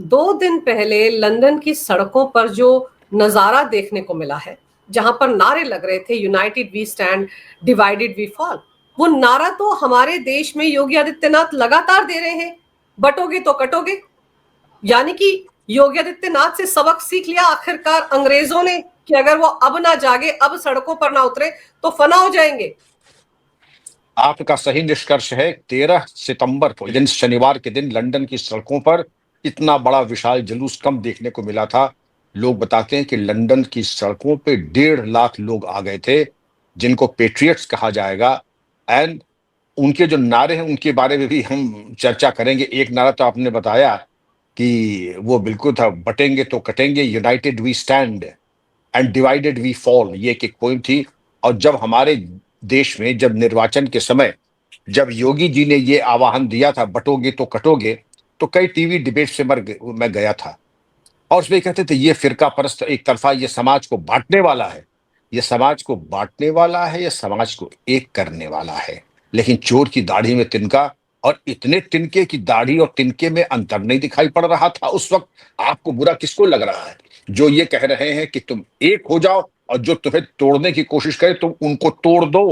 2 दिन पहले लंदन की सड़कों पर जो नजारा देखने को मिला है, जहां पर नारे लग रहे थे united we stand, divided we fall, वो नारा तो हमारे देश में योगी आदित्यनाथ लगातार दे रहे हैं, बटोगे तो कटोगे। यानी कि योगी आदित्यनाथ से सबक सीख लिया आखिरकार अंग्रेजों ने कि अगर वो अब ना जागे, अब सड़कों पर ना उतरे तो फना हो जाएंगे। आपका सही निष्कर्ष है। 13 सितंबर को यानी शनिवार के दिन लंदन की सड़कों पर इतना बड़ा विशाल जुलूस कम देखने को मिला था। लोग बताते हैं कि लंदन की सड़कों पे 1.5 लाख लोग आ गए थे, जिनको पेट्रियट्स कहा जाएगा। एंड उनके जो नारे हैं उनके बारे में भी हम चर्चा करेंगे। एक नारा तो आपने बताया कि वो बिल्कुल था, बटेंगे तो कटेंगे, united we stand and divided we fall, ये एक पोइम थी। और जब हमारे देश में जब निर्वाचन के समय जब योगी जी ने ये आह्वान दिया था, बटोगे तो कटोगे, तो कई टीवी डिबेट से मैं गया था। और उसमें कहते थे ये फिरका परस्त एक तरफा, ये समाज को बांटने वाला है। ये समाज को बांटने वाला है, ये समाज को एक करने वाला है। लेकिन चोर की दाढ़ी में तिनका, और इतने तिनके की दाढ़ी और तिनके में अंतर नहीं दिखाई पड़ रहा था उस वक्त। आपको बुरा किसको लग रहा है? जो ये कह रहे हैं कि तुम एक हो जाओ, और जो तुम्हें तोड़ने की कोशिश करे तुम उनको तोड़ दो।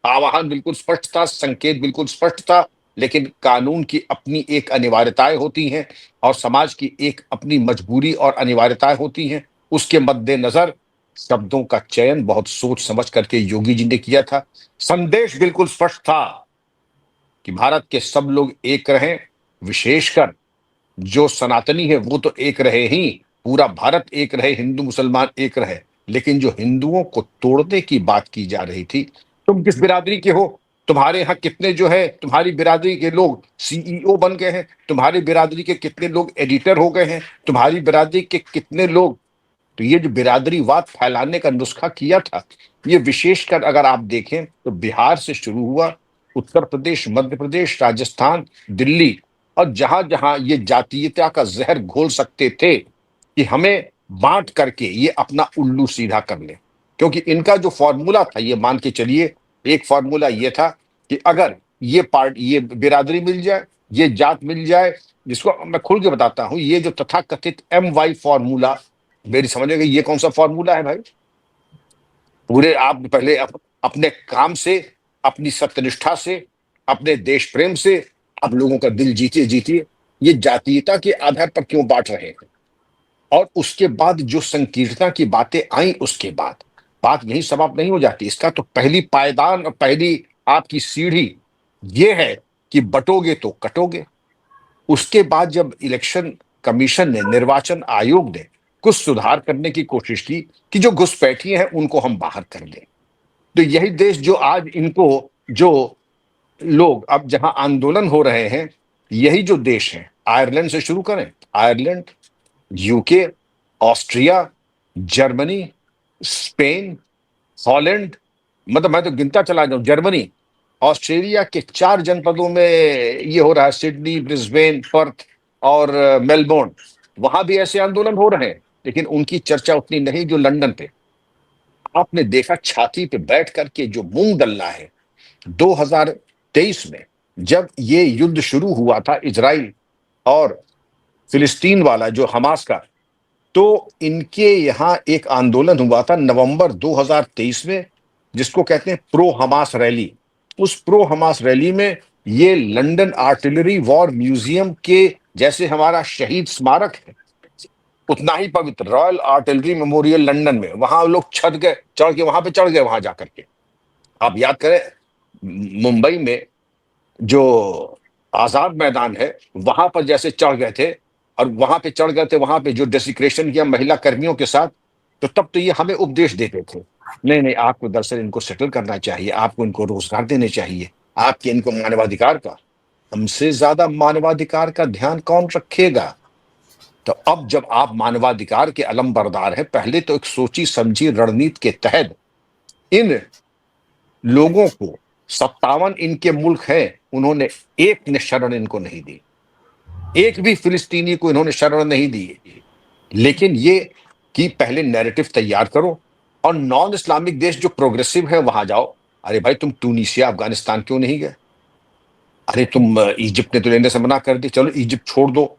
आह्वान बिल्कुल स्पष्ट था, संकेत बिल्कुल स्पष्ट था। लेकिन कानून की अपनी एक अनिवार्यताएं होती हैं, और समाज की एक अपनी मजबूरी और अनिवार्यताएं होती हैं। उसके मद्देनजर शब्दों का चयन बहुत सोच समझ करके योगी जी ने किया था। संदेश बिल्कुल स्पष्ट था कि भारत के सब लोग एक रहें, विशेषकर जो सनातनी है वो तो एक रहे ही, पूरा भारत एक रहे, हिंदू मुसलमान एक रहे। लेकिन जो हिंदुओं को तोड़ने की बात की जा रही थी, तुम किस बिरादरी के हो? तुम्हारे यहाँ कितने जो है तुम्हारी बिरादरी के लोग सीईओ बन गए हैं? तुम्हारी बिरादरी के कितने लोग एडिटर हो गए हैं? तुम्हारी बिरादरी के कितने लोग? तो ये जो बिरादरीवाद फैलाने का नुस्खा किया था, ये विशेषकर अगर आप देखें तो बिहार से शुरू हुआ, उत्तर प्रदेश, मध्य प्रदेश, राजस्थान, दिल्ली, और जहां जहां ये जातीयता का जहर घोल सकते थे कि हमें बांट करके ये अपना उल्लू सीधा कर ले। क्योंकि इनका जो फॉर्मूला था, ये मान के चलिए, एक फॉर्मूला ये था कि अगर ये बिरादरी मिल जाए, ये जात मिल जाए, जिसको मैं खुल के बताता हूं, ये जो तथाकथित MY फॉर्मूला, मेरी समझ में गई ये कौन सा फॉर्मूला है भाई? पूरे आप पहले अपने काम से, अपनी सत्यनिष्ठा से, अपने देश प्रेम से आप लोगों का दिल जीतिए जीतिए। ये जातीयता के आधार पर क्यों बांट रहे हैं? और उसके बाद जो संकीर्णता की बातें आई, उसके बाद बात यही समाप्त नहीं हो जाती। इसका तो पहली पायदान और पहली आपकी सीढ़ी ये है कि बटोगे तो कटोगे। उसके बाद जब इलेक्शन कमीशन ने, निर्वाचन आयोग ने कुछ सुधार करने की कोशिश की कि जो घुसपैठिए हैं उनको हम बाहर कर दें, तो यही देश जो आज इनको, जो लोग अब जहां आंदोलन हो रहे हैं, यही जो देश है, आयरलैंड से शुरू करें, Ireland, UK, Austria, Germany, Spain, Holland, मतलब मैं तो गिनता चला जाऊं, जर्मनी, ऑस्ट्रेलिया के 4 जनपदों में ये हो रहा है, सिडनी, ब्रिस्बेन, पर्थ और मेलबोर्न। वहां भी ऐसे आंदोलन हो रहे हैं, लेकिन उनकी चर्चा उतनी नहीं जो लंदन पे। आपने देखा छाती पे बैठ करके जो मूंग दल्ला है 2023 में, जब ये युद्ध शुरू हुआ था इजराइल और फिलिस्तीन वाला, जो हमास का, तो इनके यहां एक आंदोलन हुआ था नवंबर 2023 में, जिसको कहते हैं प्रो हमास रैली। उस प्रो हमास रैली में ये लंदन आर्टिलरी वॉर म्यूजियम के जैसे हमारा शहीद स्मारक है, उतना ही पवित्र रॉयल आर्टिलरी मेमोरियल लंदन में, वहां लोग छत गए, चढ़ के वहां पे चढ़ गए। वहां जाकर के आप याद करें, मुंबई में जो आजाद मैदान है वहां पर जैसे चढ़ गए थे, और वहां पे चढ़ गए थे, वहां पे जो डेसिक्रेशन किया महिला कर्मियों के साथ, तो तब तो ये हमें उपदेश देते थे, नहीं नहीं आपको दरअसल इनको सेटल करना चाहिए, आपको इनको रोजगार देने चाहिए, आपके इनको मानवाधिकार का। हमसे ज्यादा मानवाधिकार का ध्यान कौन रखेगा? तो अब जब आप मानवाधिकार के अलंबरदार हैं, पहले तो एक सोची समझी रणनीति के तहत इन लोगों को, 57 इनके मुल्क हैं, उन्होंने एक ने शरण इनको नहीं दी, एक भी फिलिस्तीनी को इन्होंने शरण नहीं दी। लेकिन ये कि पहले नैरेटिव तैयार करो, और नॉन इस्लामिक देश जो प्रोग्रेसिव है वहां जाओ। अरे भाई तुम ट्यूनीशिया, अफगानिस्तान क्यों नहीं गए? अरे तुम इजिप्ट ने तो लेने से मना कर दी, चलो इजिप्ट छोड़ दो।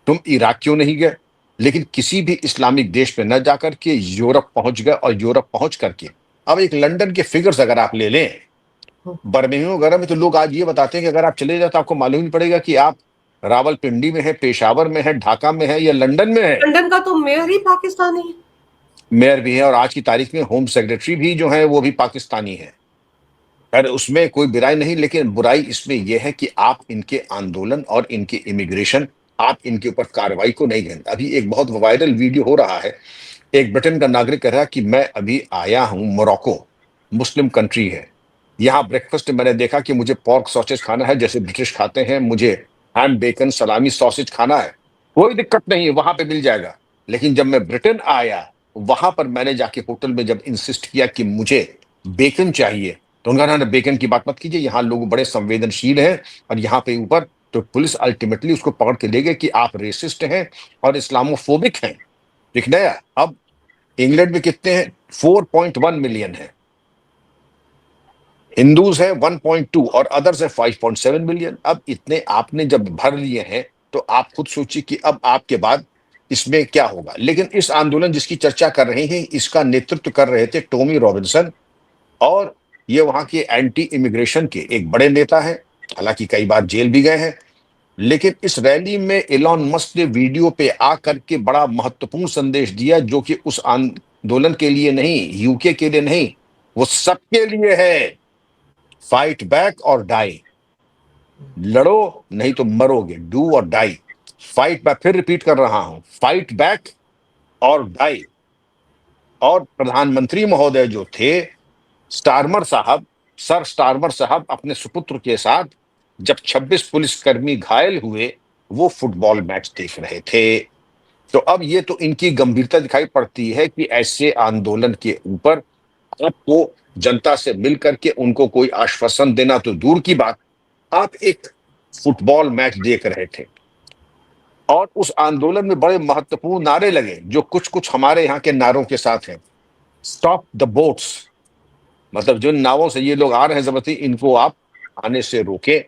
तुम इराक क्यों नहीं गए? लेकिन किसी भी इस्लामिक देश में न जाकर के यूरोप पहुंच गए, और यूरोप पहुंच करके अब एक लंदन के फिगर्स अगर आप ले लें, बर्मिंघम वगैरह में तो लोग आज ये बताते हैं कि अगर आप चले जाए तो आपको मालूम नहीं पड़ेगा कि आप रावलपिंडी में है, पेशावर में है, ढाका में है या लंदन में है। लंदन का तो मेयर ही पाकिस्तानी है। मेयर भी है, और आज की तारीख में होम सेक्रेटरी भी जो है वो भी पाकिस्तानी है। खैर उसमें कोई बुराई नहीं, लेकिन बुराई इसमें यह है कि आप इनके आंदोलन और इनके इमिग्रेशन, आप इनके ऊपर कार्रवाई को नहीं करें। अभी एक बहुत वायरल वीडियो हो रहा है, एक ब्रिटेन का नागरिक कह रहा है कि मैं अभी आया हूं मोरक्को, मुस्लिम कंट्री है, यहाँ ब्रेकफास्ट में मैंने देखा कि मुझे पोर्क सॉसेज खाना है जैसे ब्रिटिश खाते हैं, मुझे हैम बेकन सलामी सॉसेज खाना है, कोई दिक्कत नहीं है, वहां पे मिल जाएगा। लेकिन जब मैं ब्रिटेन आया, वहां पर मैंने जाके होटल में जब इंसिस्ट किया कि मुझे बेकन चाहिए, तो उन्होंने कहा बेकन की बात मत कीजिए, यहाँ लोग बड़े संवेदनशील हैं, और यहाँ पे ऊपर तो पुलिस अल्टीमेटली उसको पकड़ के ले गए कि आप रेसिस्ट हैं और इस्लामोफोबिक हैं। ठीक नया। अब इंग्लैंड में कितने हैं? 4.1 मिलियन है, हिंदूज है 1.2 और अदर्स है 5.7 मिलियन। अब इतने आपने जब भर लिए हैं, तो आप खुद सोचिए कि अब आपके बाद इसमें क्या होगा। लेकिन इस आंदोलन जिसकी चर्चा कर रहे हैं, इसका नेतृत्व कर रहे थे टॉमी रॉबिन्सन, और ये वहां के एंटी इमिग्रेशन के एक बड़े नेता हैं, हालांकि कई बार जेल भी गए हैं। लेकिन इस रैली में एलॉन मस्क ने वीडियो पे आकर के बड़ा महत्वपूर्ण संदेश दिया, जो कि उस आंदोलन के लिए नहीं, यूके के लिए नहीं, वो सबके लिए है। फाइट बैक और डाई, लड़ो नहीं तो मरोगे, डू और डाई। फाइट बैक, फिर रिपीट कर रहा हूं, फाइट बैक और डाई। और प्रधानमंत्री महोदय जो थे स्टारमर साहब, सर स्टारमर साहब, अपने सुपुत्र के साथ जब 26 पुलिसकर्मी घायल हुए, वो फुटबॉल मैच देख रहे थे। तो अब ये तो इनकी गंभीरता दिखाई पड़ती है कि ऐसे आंदोलन के ऊपर आपको जनता से मिलकर के उनको कोई आश्वासन देना तो दूर की बात, आप एक फुटबॉल मैच देख रहे थे, और उस आंदोलन में बड़े महत्वपूर्ण नारे लगे जो कुछ कुछ हमारे यहाँ के नारों के साथ हैं। स्टॉप द बोट्स, मतलब जिन नावों से ये लोग आ रहे हैं जबरदस्ती, इनको आप आने से रोके।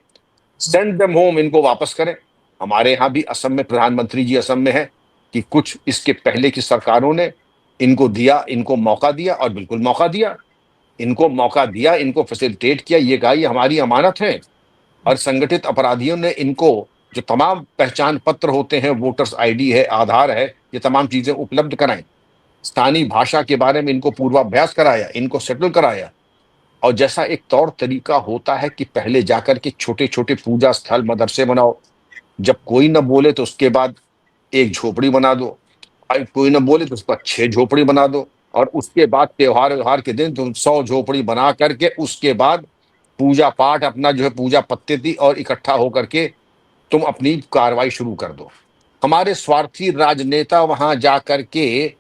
सेंड देम होम, इनको वापस करें। हमारे यहाँ भी असम में प्रधानमंत्री जी असम में है कि कुछ इसके पहले की सरकारों ने इनको दिया, इनको मौका दिया, और बिल्कुल मौका दिया, इनको मौका दिया, इनको फैसिलिटेट किया, ये कहा ये हमारी अमानत है। और संगठित अपराधियों ने इनको जो तमाम पहचान पत्र होते हैं, वोटर्स आईडी है, आधार है, ये तमाम चीजें उपलब्ध कराएं। स्थानीय भाषा के बारे में इनको पूर्वाभ्यास कराया, इनको सेटल कराया। और जैसा एक तौर तरीका होता है कि पहले जाकर के छोटे छोटे पूजा स्थल मदरसे बनाओ, जब कोई ना बोले तो उसके बाद एक झोपड़ी बना दो, और कोई ना बोले तो उसके बाद 6 झोपड़ी बना दो, और उसके बाद त्योहार व्यवहार के दिन तुम 100 झोपड़ी बना करके उसके बाद पूजा पाठ अपना जो है पूजा पद्धति और इकट्ठा होकर के तुम अपनी कार्रवाई शुरू कर दो। हमारे स्वार्थी राजनेता वहां जाकर के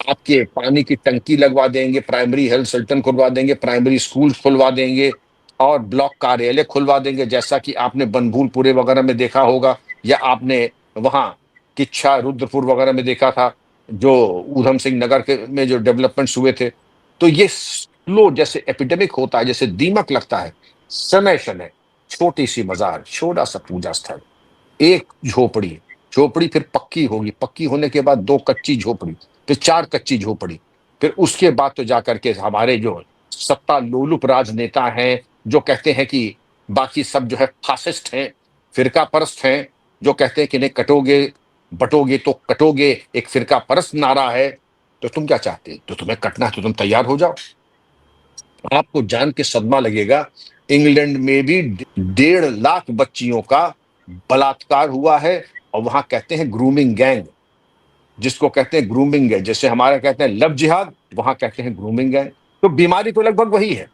आपके पानी की टंकी लगवा देंगे, प्राइमरी हेल्थ सेंटर खुलवा देंगे, प्राइमरी स्कूल खुलवा देंगे, और ब्लॉक कार्यालय खुलवा देंगे, जैसा कि आपने बनभूलपुरे वगैरह में देखा होगा, या आपने वहां किच्छा रुद्रपुर वगैरह में देखा था, जो ऊधम सिंह नगर के में जो डेवलपमेंट्स हुए थे। तो ये स्लो जैसे एपिडेमिक होता है, जैसे दीमक लगता है, समय समय छोटी सी मजार, छोटा सा पूजा स्थल, एक झोपड़ी, झोपड़ी फिर पक्की होगी, पक्की होने के बाद 2 कच्ची झोपड़ी, फिर 4 कच्ची झोपड़ी, फिर उसके बाद तो जाकर के हमारे जो सत्ता लोलुप राजनेता हैं, जो कहते हैं कि बाकी सब जो है फासिस्ट हैं, फिरका परस्त हैं, जो कहते हैं कि नहीं कटोगे बटोगे तो कटोगे, एक फिरका परस्त नारा है। तो तुम क्या चाहते हैं? तो तुम्हें कटना है तो तुम तैयार हो जाओ। आपको जान के सदमा लगेगा, इंग्लैंड में भी 1.5 लाख बच्चियों का बलात्कार हुआ है, और वहां कहते हैं ग्रूमिंग गैंग, जिसको कहते हैं ग्रूमिंग गैंग, जैसे हमारा कहते हैं लव जिहाद, वहां कहते हैं ग्रूमिंग गैंग। तो बीमारी तो लगभग वही है,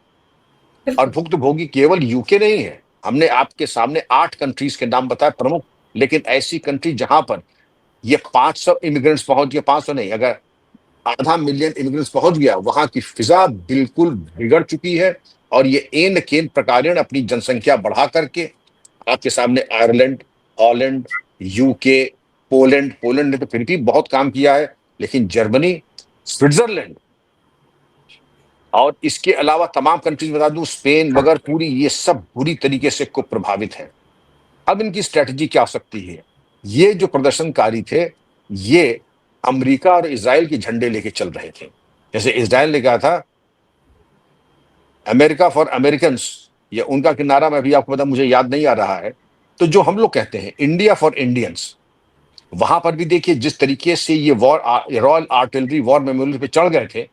और भुक्तभोगी केवल यूके नहीं है। हमने आपके सामने 8 कंट्रीज के नाम बताए प्रमुख, लेकिन ऐसी कंट्री जहां पर ये 500 इमिग्रेंट्स पहुंच गए, 500 नहीं, अगर आधा मिलियन इमिग्रेंट्स पहुंच गया, वहां की फिजा बिल्कुल बिगड़ चुकी है। और ये एन केन प्रकारेण अपनी जनसंख्या बढ़ा करके आपके सामने Ireland, Holland, UK, Poland, Poland ने तो फिर भी बहुत काम किया है, लेकिन जर्मनी, स्विट्जरलैंड, और इसके अलावा तमाम कंट्रीज बता दूं, स्पेन वगैरह पूरी, ये सब बुरी तरीके से को प्रभावित है। अब इनकी स्ट्रेटजी क्या हो सकती है? ये जो प्रदर्शनकारी थे, ये अमेरिका और इजराइल के झंडे लेके चल रहे थे। जैसे इजराइल ने कहा था अमेरिका फॉर अमेरिकन, ये उनका किनारा मैं भी आपको बता, मुझे याद नहीं आ रहा है। तो जो हम लोग कहते हैं इंडिया फॉर इंडियंस, वहां पर भी देखिए जिस तरीके से ये रॉयल आर्टिलरी वॉर मेमोरियल पे चढ़ गए थे,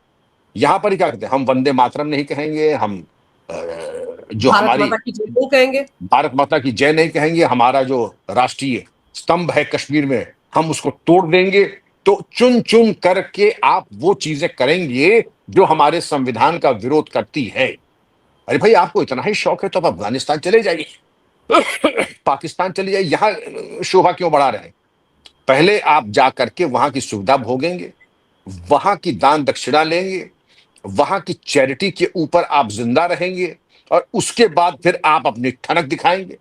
यहां पर ही क्या कहते हैं, हम वंदे मातरम नहीं कहेंगे, हम जो भारत हमारी माता की जय नहीं कहेंगे, भारत माता की जय नहीं कहेंगे, हमारा जो राष्ट्रीय स्तंभ है कश्मीर में हम उसको तोड़ देंगे। तो चुन चुन करके आप वो चीजें करेंगे जो हमारे संविधान का विरोध करती है। अरे भाई, आपको इतना ही शौक है तो आप अफगानिस्तान चले जाइए, पाकिस्तान चले जाइए, यहां शोभा क्यों बढ़ा रहे हैं? पहले आप जा करके वहां की सुविधा भोगेंगे, वहां की दान दक्षिणा लेंगे, वहां की चैरिटी के ऊपर आप जिंदा रहेंगे, और उसके बाद फिर आप अपनी ठनक दिखाएंगे,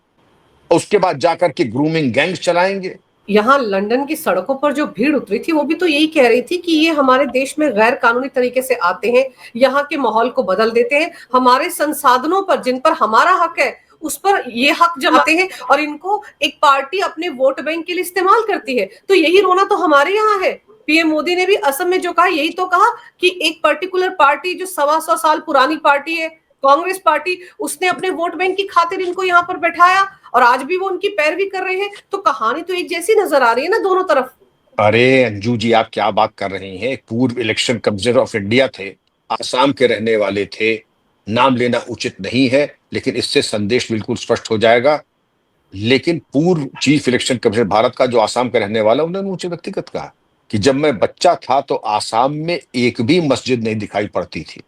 उसके बाद जाकर के ग्रूमिंग गैंग्स चलाएंगे। यहाँ लंदन की सड़कों पर जो भीड़ उतरी थी वो भी तो यही कह रही थी कि ये हमारे देश में गैर कानूनी तरीके से आते हैं, यहाँ के माहौल को बदल देते हैं, हमारे संसाधनों पर जिन पर हमारा हक है उस पर ये हक जमाते हैं, और इनको एक पार्टी अपने वोट बैंक के लिए इस्तेमाल करती है। तो यही रोना तो हमारे यहाँ है। पीएम मोदी ने भी असम में जो कहा यही तो कहा कि एक पर्टिकुलर पार्टी जो 125 साल पुरानी पार्टी है, कांग्रेस पार्टी, उसने अपने वोट बैंक की खातिर इनको यहाँ पर बैठाया और आज भी वो उनकी पैरवी कर रहे हैं। तो कहानी तो एक जैसी नजर आ रही है ना दोनों तरफ। अरे अंजू जी, आप क्या बात कर रही हैं? पूर्व इलेक्शन कमिश्नर ऑफ इंडिया थे, आसाम के रहने वाले थे, नाम लेना उचित नहीं है, लेकिन इससे संदेश बिल्कुल स्पष्ट हो जाएगा। लेकिन पूर्व चीफ इलेक्शन कमिश्नर भारत का जो आसाम का रहने वाला, उन्होंने मुझे व्यक्तिगत कहा कि जब मैं बच्चा था तो आसाम में एक भी मस्जिद नहीं दिखाई पड़ती थी।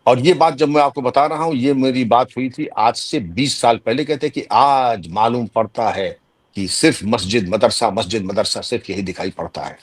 और ये बात जब मैं आपको बता रहा हूं, ये मेरी बात हुई थी आज से 20 साल पहले। कहते कि आज मालूम पड़ता है कि सिर्फ मस्जिद मदरसा सिर्फ यही दिखाई पड़ता है।